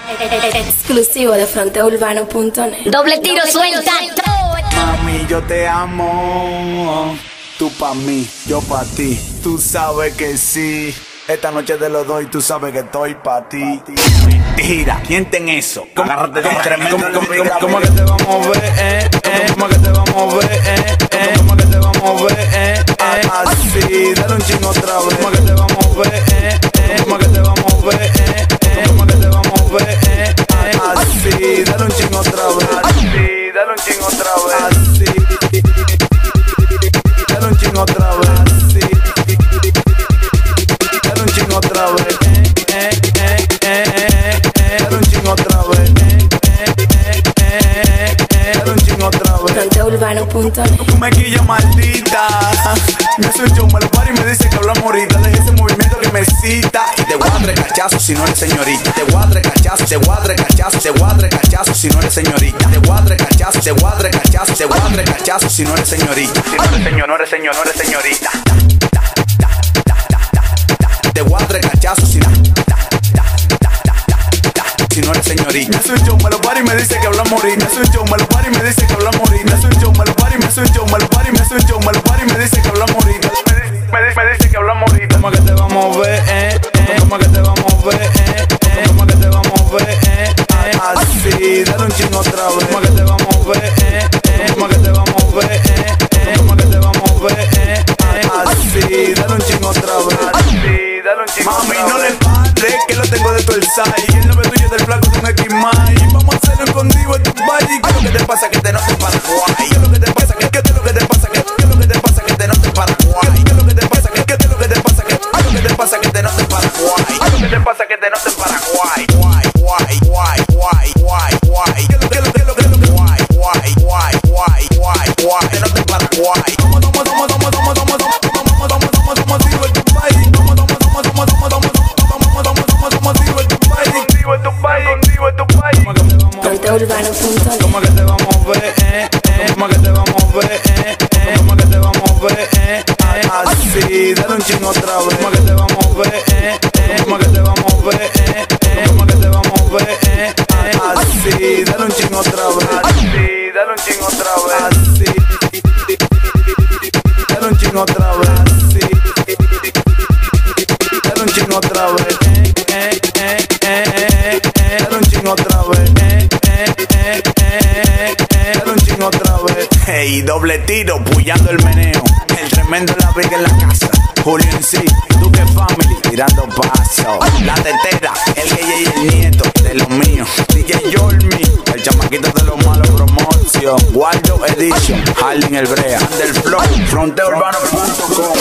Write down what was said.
Exclusivo de fronteurbano.net. Doble tiro suelta. Mami, yo te amo. Tú pa' mí, yo pa' ti. Tú sabes que sí. Esta noche te lo doy, tú sabes que estoy pa' ti. Mentira, sienten eso. Agárrate de tremendo. ¿Cómo que te vamos a ver? ¿Cómo que te vamos a ver? ¿Cómo que te vamos a ver? Así, dale un chingo otra vez. ¿Cómo que te vamos a ver? ¿Cómo que te vamos a ver? ¿Cómo que te vamos a ver? Así, dale un chingo otra vez. Así, dale un chingo otra vez. Así, dale un chingo otra vez. Así, dale un chingo otra vez. Dale un chingo otra vez. Dale un chingo otra vez. Fronteurbano.net. Tu mequilla maldita. Me hace un show, me lo para y me dice que hablamos ahorita. Deje ese movimiento que me cita. Y te voy a dar cachazo si no eres señorita. Te voy a dar cachazo, te voy a dar cachazo, te voy a dar cachazo si no eres señorita. Te voy a dar cachazo, te voy a dar cachazo, te voy a dar cachazo si no eres señorita. Si no eres señor, no eres señor, no eres señorita. Te voy a dar cachazo si no eres señorita. Me hace un show, me lo para y me dice que hablamos ahorita. Me hace un show, me lo para y me dice que hablamos ahorita. Me hace un show, me lo para y me hace un show, me lo para y me hace un show, me lo para y me dice que hablamos ahorita. Me dice que hablamos ahorita. ¿Cómo que te vamos a ver? ¿Cómo que te vamos a ver? ¿Cómo que te vamos a ver? Así, dale un chingo otra vez. ¿Cómo que te vamos a ver? ¿Cómo que te vamos a ver? ¿Cómo que te vamos a ver? Así, dale un chingo otra vez. Así, dale un chingo otra vez. Mami, no le pares, que lo tengo de todo el side. Y el nombre tuyo del flaco es un X-Mai. Vamos a hacerlo escondido en tu body. ¿Qué es lo que te pasa? Que te notes Paraguay. ¿Qué es lo que te pasa? ¿Qué es lo que te pasa? ¿Qué es lo que te pasa? Que te notes Paraguay. ¿Qué es lo que te pasa? ¿Qué es lo que te pasa? ¿Qué es lo que te pasa? Que te notes Paraguay. ¿Qué es lo que te pasa? Que te notes Paraguay. Guay. ¿Qué es lo que guay? Te notes Paraguay. Fronteurbano.net. ¿Cómo que te vamos a ver? ¿Cómo que te vamos a ver? ¿Cómo que te vamos a ver? Así, dale un chingo otra vez. ¿Cómo que te vamos a ver? ¿Cómo que te vamos a ver? ¿Cómo que te vamos a ver? Así, dale un chingo otra vez. Así, dale un chingo otra vez. Así, dale un chingo otra vez. Así, dale un chingo otra vez. Dale un chingo otra vez. Dale un chingo otra vez. Hey, doble tiro, puyando el meneo. El tremendo la vega en la casa. Julio en sí, Duque Family, tirando paso. La tetera, el gay y el nieto de los míos. DJ Yormi, el chamaquito de los malos promoción. Waldo Edition, Harlem el Brea. Del Flow, fronteurbano.com.